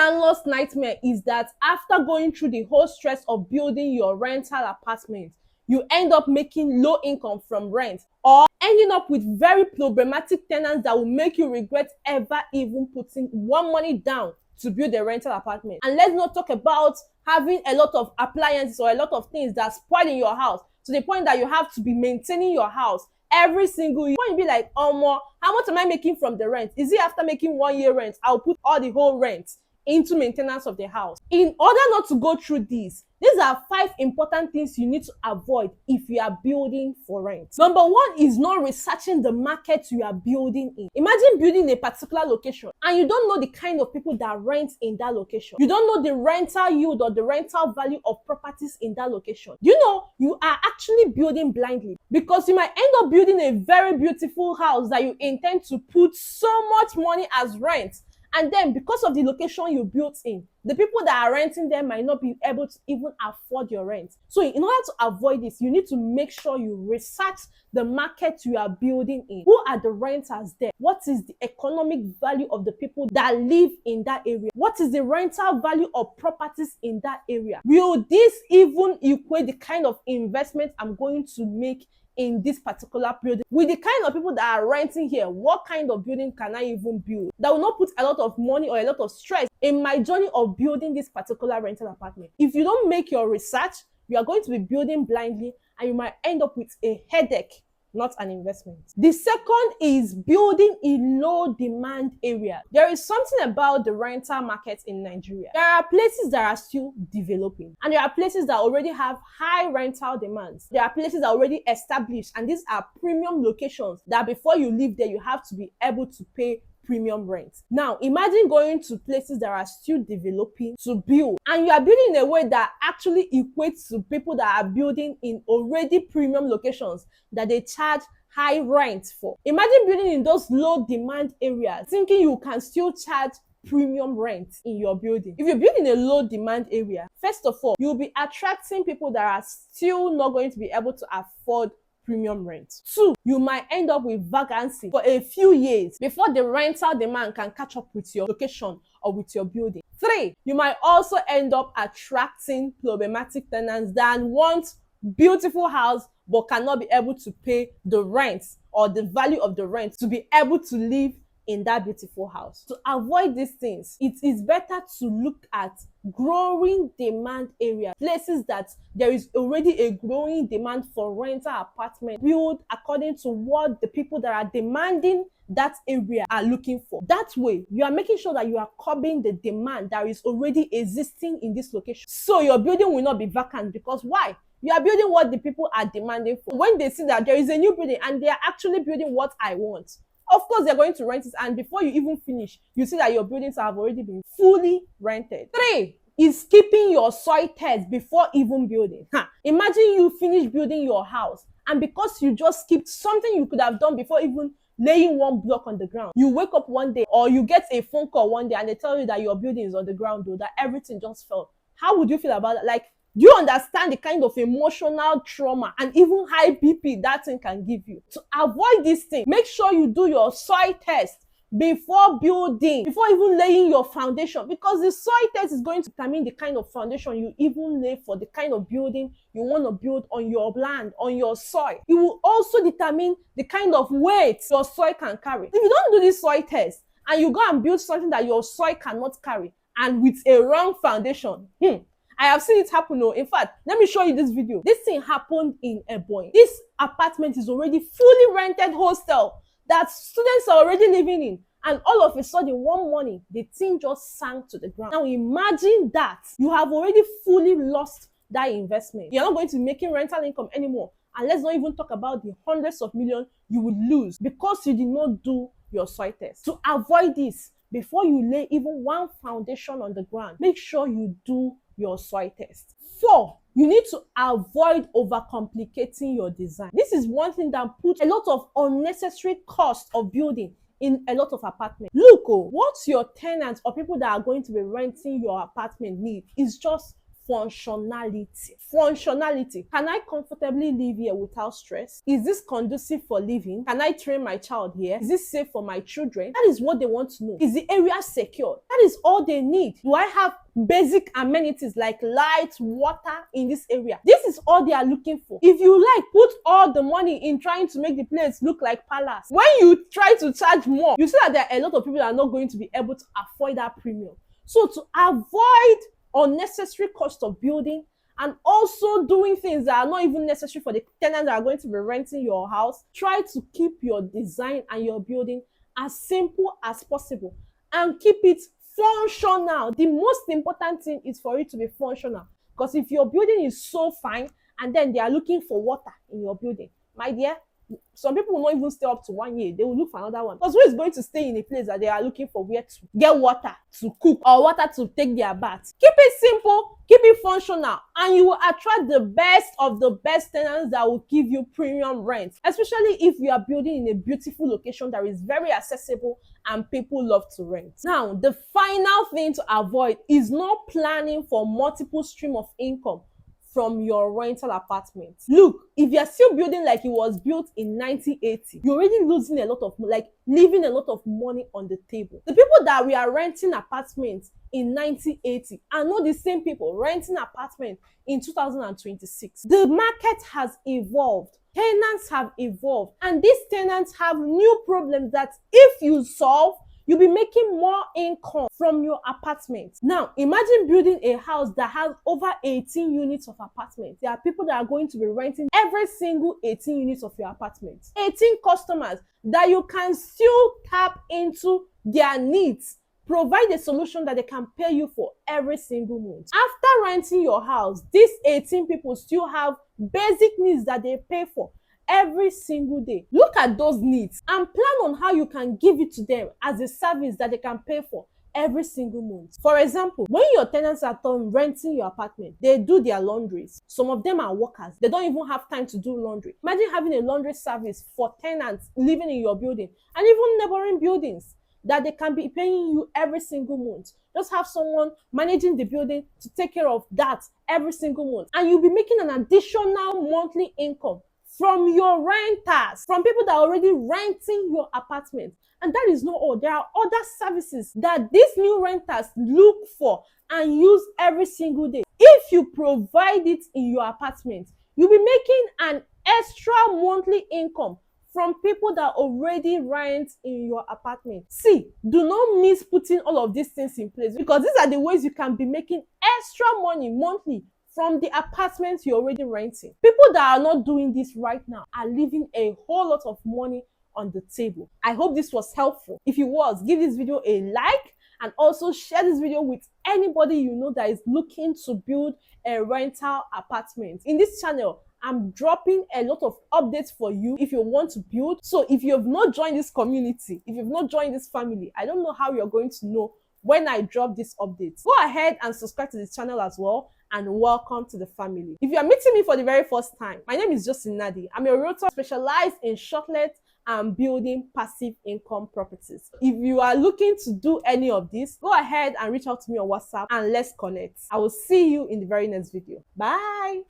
landlord's nightmare is that after going through the whole stress of building your rental apartment, you end up making low income from rent or ending up with very problematic tenants that will make you regret ever even putting one money down to build a rental apartment. And let's not talk about having a lot of appliances or a lot of things that spoil in your house to the point that you have to be maintaining your house every single year. When you be like, how much am I making from the rent? Is it after making 1 year rent, I'll put all the whole rent into maintenance of the house? In order not to go through these are 5 important things you need to avoid if you are building for rent. Number 1 is not researching the market you are building in. Imagine building a particular location and you don't know the kind of people that rent in that location. You don't know the rental yield or the rental value of properties in that location. You know, you are actually building blindly because you might end up building a very beautiful house that you intend to put so much money as rent. And then because of the location you built in, the people that are renting there might not be able to even afford your rent. So in order to avoid this, you need to make sure you research the market you are building in. Who are the renters there? What is the economic value of the people that live in that area? What is the rental value of properties in that area? Will this even equate the kind of investment I'm going to make in this particular building? With the kind of people that are renting here, what kind of building can I even build that will not put a lot of money or a lot of stress in my journey of building this particular rental apartment? If you don't make your research, you are going to be building blindly and you might end up with a headache, not an investment. The second is building in low demand area. There is something about the rental market in Nigeria. There are places that are still developing and there are places that already have high rental demands. There are places that are already established and these are premium locations that before you live there, you have to be able to pay premium rent. Now, imagine going to places that are still developing to build and you are building in a way that actually equates to people that are building in already premium locations that they charge high rent for. Imagine building in those low demand areas thinking you can still charge premium rent in your building. If you build in a low demand area, first of all, you'll be attracting people that are still not going to be able to afford premium rent. 2, you might end up with vacancy for a few years before the rental demand can catch up with your location or with your building. 3, you might also end up attracting problematic tenants that want beautiful house but cannot be able to pay the rent or the value of the rent to be able to live in that beautiful house. To avoid these things, it is better to look at growing demand areas, places that there is already a growing demand for rental apartment. Build according to what the people that are demanding that area are looking for. That way, you are making sure that you are curbing the demand that is already existing in this location. So your building will not be vacant because why? You are building what the people are demanding for. When they see that there is a new building and they are actually building what I want, of course, they're going to rent it, and before you even finish, you see that your buildings have already been fully rented. 3 is skipping your soil test before even building. Imagine you finish building your house, and because you just skipped something you could have done before even laying one block on the ground, you wake up one day or you get a phone call one day and they tell you that your building is on the ground, though, that everything just fell. How would you feel about that? Like, do you understand the kind of emotional trauma and even high BP that thing can give you? To avoid this thing, make sure you do your soil test before building, before even laying your foundation, because the soil test is going to determine the kind of foundation you even lay for the kind of building you want to build on your land, on your soil. It will also determine the kind of weight your soil can carry. If you don't do this soil test and you go and build something that your soil cannot carry and with a wrong foundation, I have seen it happen. In fact, let me show you this video. This thing happened in Ebonyi. This apartment is already fully rented hostel that students are already living in. And all of a sudden, one morning, the thing just sank to the ground. Now imagine that. You have already fully lost that investment. You're not going to be making rental income anymore. And let's not even talk about the hundreds of millions you would lose because you did not do your soil test. To avoid this, before you lay even one foundation on the ground, make sure you do your soil test. 4, you need to avoid overcomplicating your design. This is one thing that puts a lot of unnecessary cost of building in a lot of apartments. Look, what your tenants or people that are going to be renting your apartment need is just functionality. Functionality. Can I comfortably live here without stress? Is this conducive for living? Can I train my child here? Is this safe for my children? That is what they want to know. Is the area secure? That is all they need. Do I have basic amenities like light, water in this area? This is all they are looking for. If you like, put all the money in trying to make the place look like palace. When you try to charge more, you see that there are a lot of people that are not going to be able to afford that premium. So to avoid unnecessary cost of building and also doing things that are not even necessary for the tenants that are going to be renting your house, try to keep your design and your building as simple as possible and keep it functional. The most important thing is for it to be functional, because if your building is so fine and then they are looking for water in your building, my dear, some people will not even stay up to 1 year. They will look for another one. Because who is going to stay in a place that they are looking for where to get water to cook or water to take their bath? Keep it simple, keep it functional, and you will attract the best of the best tenants that will give you premium rent, especially if you are building in a beautiful location that is very accessible and people love to rent. Now, the final thing to avoid is not planning for multiple streams of income from your rental apartment. Look, if you're still building like it was built in 1980, you're already losing a lot of, leaving a lot of money on the table. The people that we are renting apartments in 1980 are not the same people renting apartments in 2026. The market has evolved. Tenants have evolved, and these tenants have new problems that if you solve, you'll be making more income from your apartment. Now, imagine building a house that has over 18 units of apartments. There are people that are going to be renting every single 18 units of your apartment. 18 customers that you can still tap into their needs. Provide a solution that they can pay you for every single month. After renting your house, these 18 people still have basic needs that they pay for every single day. Look at those needs and plan on how you can give it to them as a service that they can pay for every single month. For example, when your tenants are done renting your apartment, they do their laundries. Some of them are workers. They don't even have time to do laundry. Imagine having a laundry service for tenants living in your building and even neighboring buildings that they can be paying you every single month. Just have someone managing the building to take care of that every single month, and you'll be making an additional monthly income from your renters, from people that are already renting your apartment. And that is not all. There are other services that these new renters look for and use every single day. If you provide it in your apartment, you'll be making an extra monthly income from people that already rent in your apartment. See, do not miss putting all of these things in place, because these are the ways you can be making extra money monthly from the apartments you're already renting. People that are not doing this right now are leaving a whole lot of money on the table. I hope this was helpful. If it was, give this video a like and also share this video with anybody you know that is looking to build a rental apartment. In this channel, I'm dropping a lot of updates for you if you want to build. So if you have not joined this community, if you've not joined this family, I don't know how you're going to know when I drop these updates. Go ahead and subscribe to this channel as well, and welcome to the family. If you are meeting me for the very first time, my name is Justin Nadi. I'm a realtor specialized in shortlet and building passive income properties. If you are looking to do any of this, go ahead and reach out to me on WhatsApp and let's connect. I will see you in the very next video. Bye.